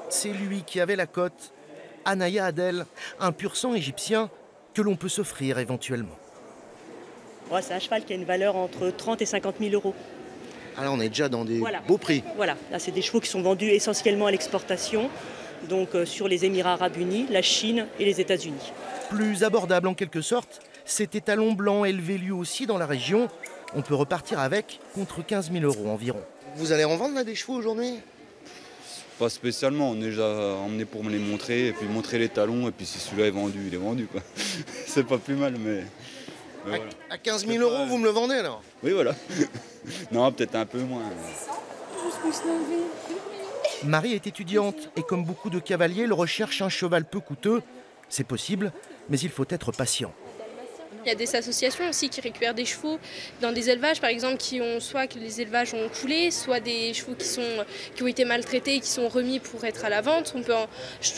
C'est lui qui avait la cote. Anaya Adel, un pur sang égyptien que l'on peut s'offrir éventuellement. Ouais, c'est un cheval qui a une valeur entre 30 et 50 000 euros. Alors on est déjà dans des beaux prix. Voilà, là c'est des chevaux qui sont vendus essentiellement à l'exportation, donc sur les Émirats Arabes Unis, la Chine et les États-Unis. Plus abordable en quelque sorte, cet étalon blanc élevé lui aussi dans la région, on peut repartir avec contre 15 000 euros environ. Vous allez en vendre là des chevaux aujourd'hui? Pas spécialement, on est déjà emmené pour me les montrer, et puis montrer les talons, et puis si celui-là est vendu, il est vendu, quoi. C'est pas plus mal, mais voilà. À 15 000 euros, vous me le vendez alors? Oui, voilà. Non, peut-être un peu moins. Marie est étudiante et comme beaucoup de cavaliers, elle recherche un cheval peu coûteux. C'est possible, mais il faut être patient. Il y a des associations aussi qui récupèrent des chevaux dans des élevages, par exemple, qui ont soit que les élevages ont coulé, soit des chevaux qui ont été maltraités et qui sont remis pour être à la vente.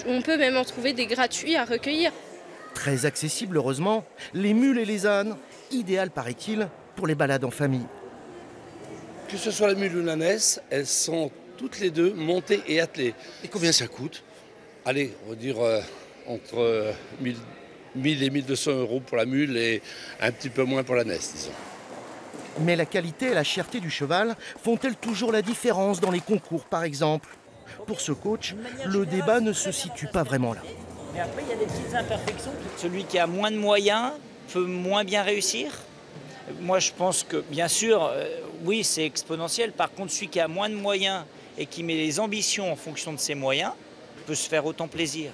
On peut même en trouver des gratuits à recueillir. Très accessible, heureusement, les mules et les ânes, idéal paraît-il pour les balades en famille. Que ce soit la mule ou l'ânesse, elles sont toutes les deux montées et attelées. Et combien ça coûte? Allez, on va dire entre 1000 et 1200 euros pour la mule et un petit peu moins pour l'ânesse, disons. Mais la qualité et la cherté du cheval font-elles toujours la différence dans les concours, par exemple? Pour ce coach, le débat ne se situe pas vraiment là. Mais après, il y a des petites imperfections. Celui qui a moins de moyens peut moins bien réussir. Moi, je pense que, bien sûr, oui, c'est exponentiel. Par contre, celui qui a moins de moyens et qui met les ambitions en fonction de ses moyens peut se faire autant plaisir.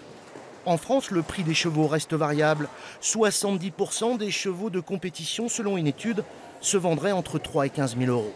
En France, le prix des chevaux reste variable. 70% des chevaux de compétition, selon une étude, se vendraient entre 3 et 15 000 euros.